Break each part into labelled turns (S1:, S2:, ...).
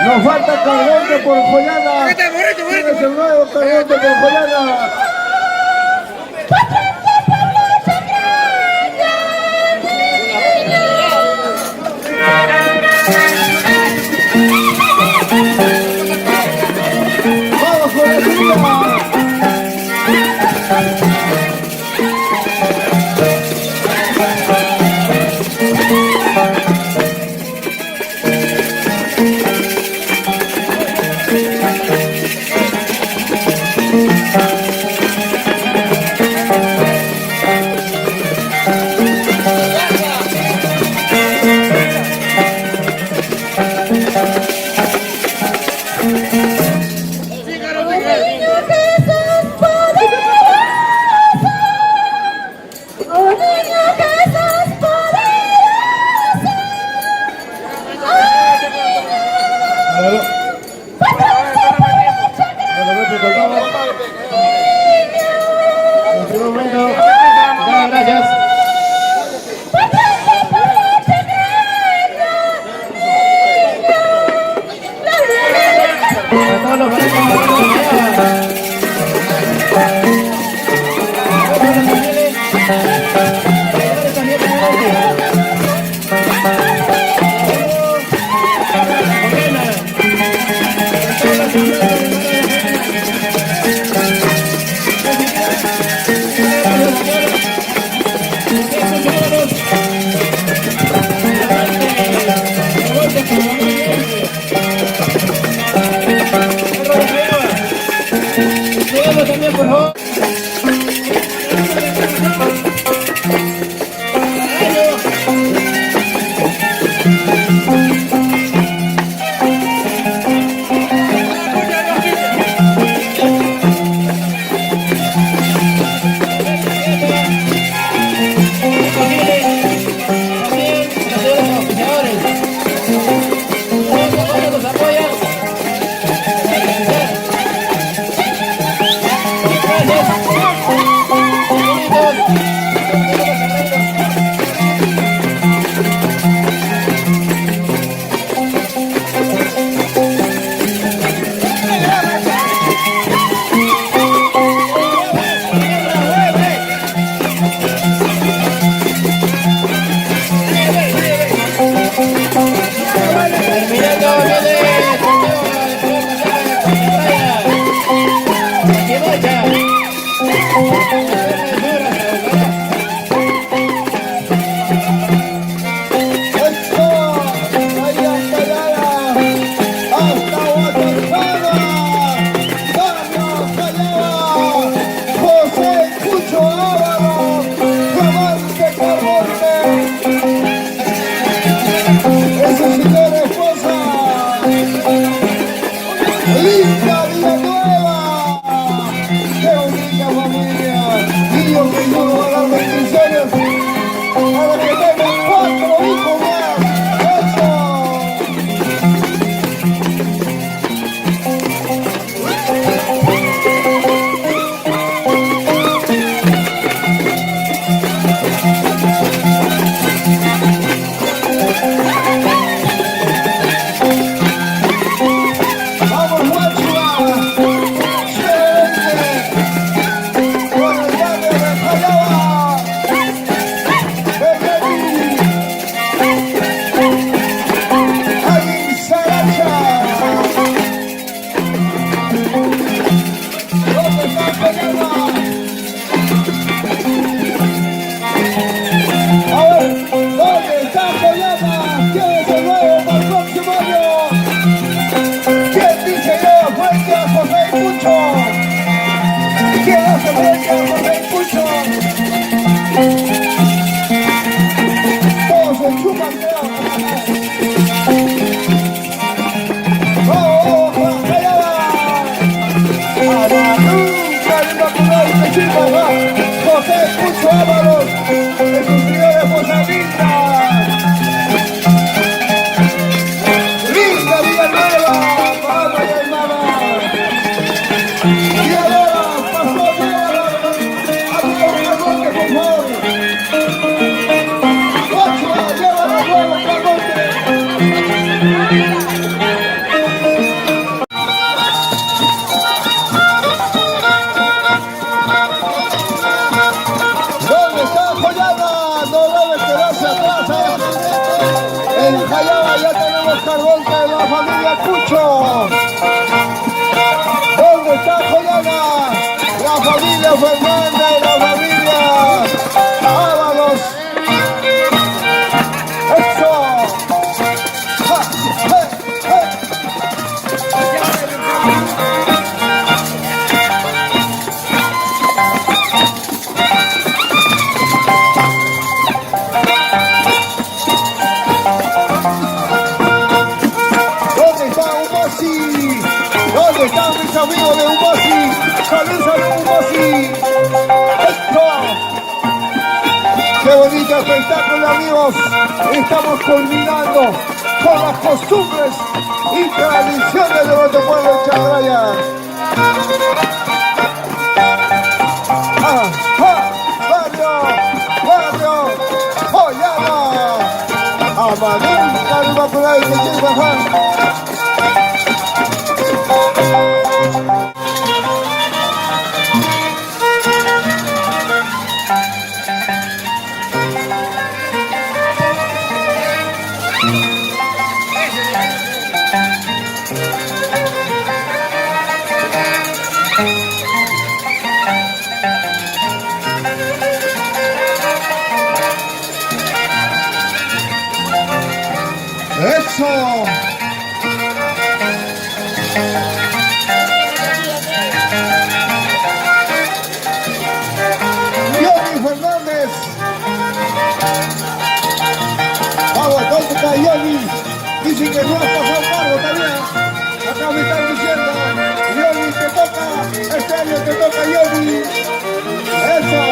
S1: Nos falta Cargonte por Joyana. Es el nuevo Cargonte por Joyana. Vamos con la chica. familia Villanueva. ¡Qué bonita familia! Niños que Dios nos va a dar bendiciones para que tengan 4 hijos más. ¡Eso! ¡Vamos, Guachua! ¡Con el barrio de Jayaba! ¡Alguien Saracha! ¿Dónde está Jayaba? A ver, ¿dónde está Jayaba? ¿Quién es el nuevo para el próximo año? ¿Quién dice yo frente a José y Pucho? ¿Quién hace frente a José y Pucho? Todos se chupan dedos. ¡Oh, allá va! ¡A la nunca de Inmaculado y Chico, va! José y Pucho Ábalos, de sus señores Posavinda. Linda Villanueva, vamos allá, hermana. Y ahora, pastor, llévala a tu Carmonte, por favor. Ochoa, llévala a nuevo Carmonte. ¿Dónde está Jayaba? No debe quedarse atrás, En Jayaba ya tenemos Carmonte de la familia Pucho. ¿Dónde está Jayaba? La familia Fernández, la familia Ábalos. ¡Eso! ¡Ja! ¡Je! ¡Je! ¿Dónde está Umosi? ¿Dónde están mis amigos de Umosi? ¡Salud, salud, Umosi! ¡Esto! ¡Qué bonito espectáculo, amigos! Estamos culminando con las costumbres y tradiciones de nuestro pueblo de Chagraya. ¡Ah! ¡Ah! ¡Barrio! ¡Barrio! ¡Joyada! ¡Amadón! ¡Caramba, por ahí! ¡Que quiere bajar! ¡Eso! Johnny Fernández. Vamos, ¿dónde está Johnny? Dicen que no has pasado cargo también. Acá me están diciendo, Johnny, te toca, este año te toca Johnny. ¡Eso!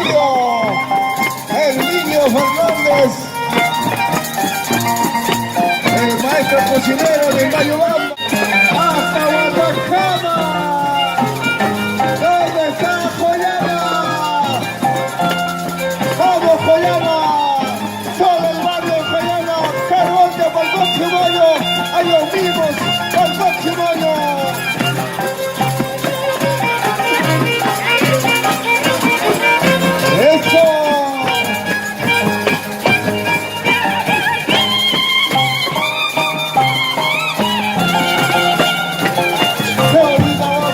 S1: el niño Fernández, el maestro cocinero de Mayobamba, hasta Guadalajara. ¿Dónde está Joyana? ¡Vamos, Joyana! Solo el barrio de Joyana, Carmonte para el próximo año, a los mismos para el próximo año. ¡Eso! Se olvida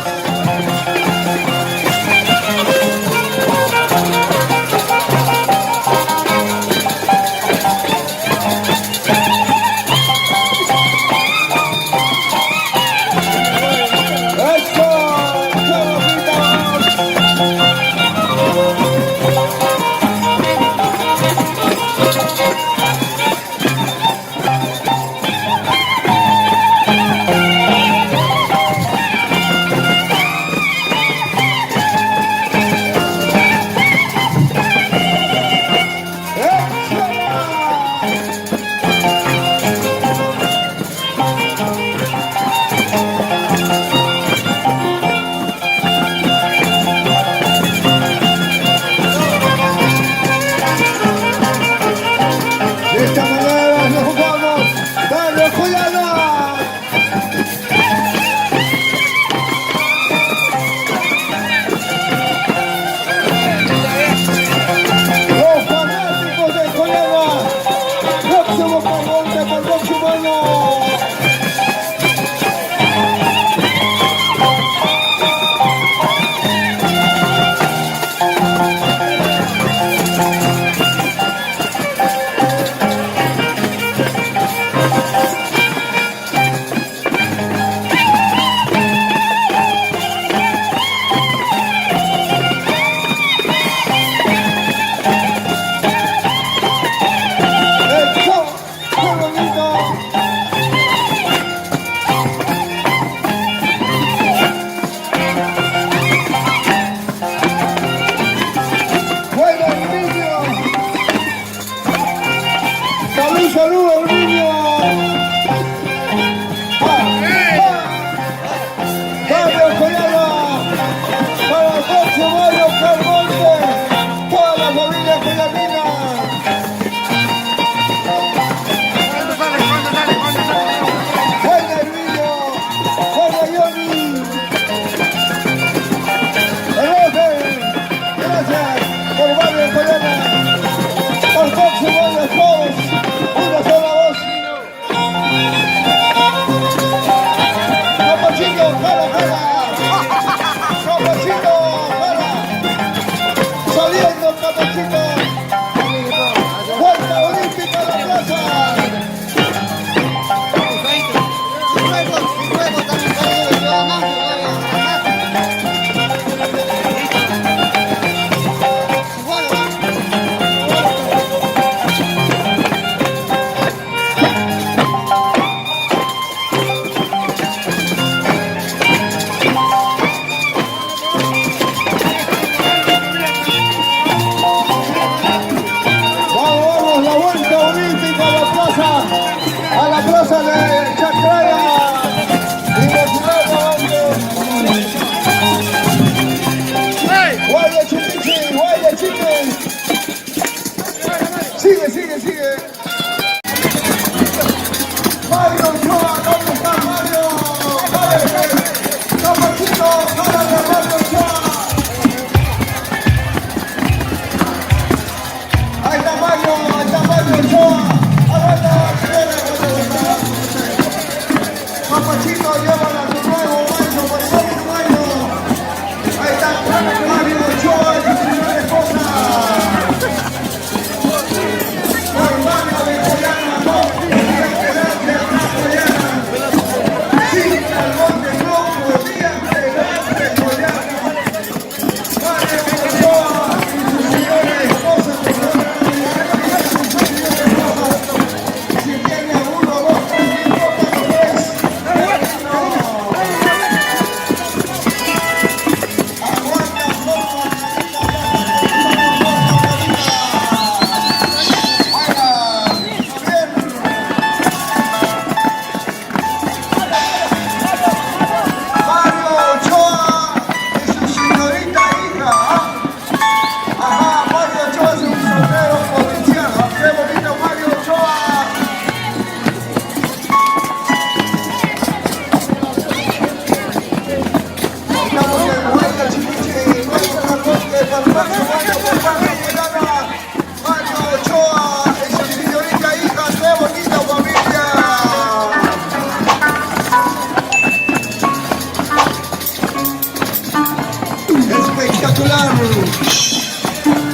S1: espectacular.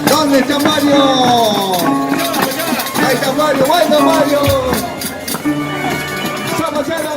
S1: ¿Dónde está Mario? Ahí está Mario, bueno Mario. Somos el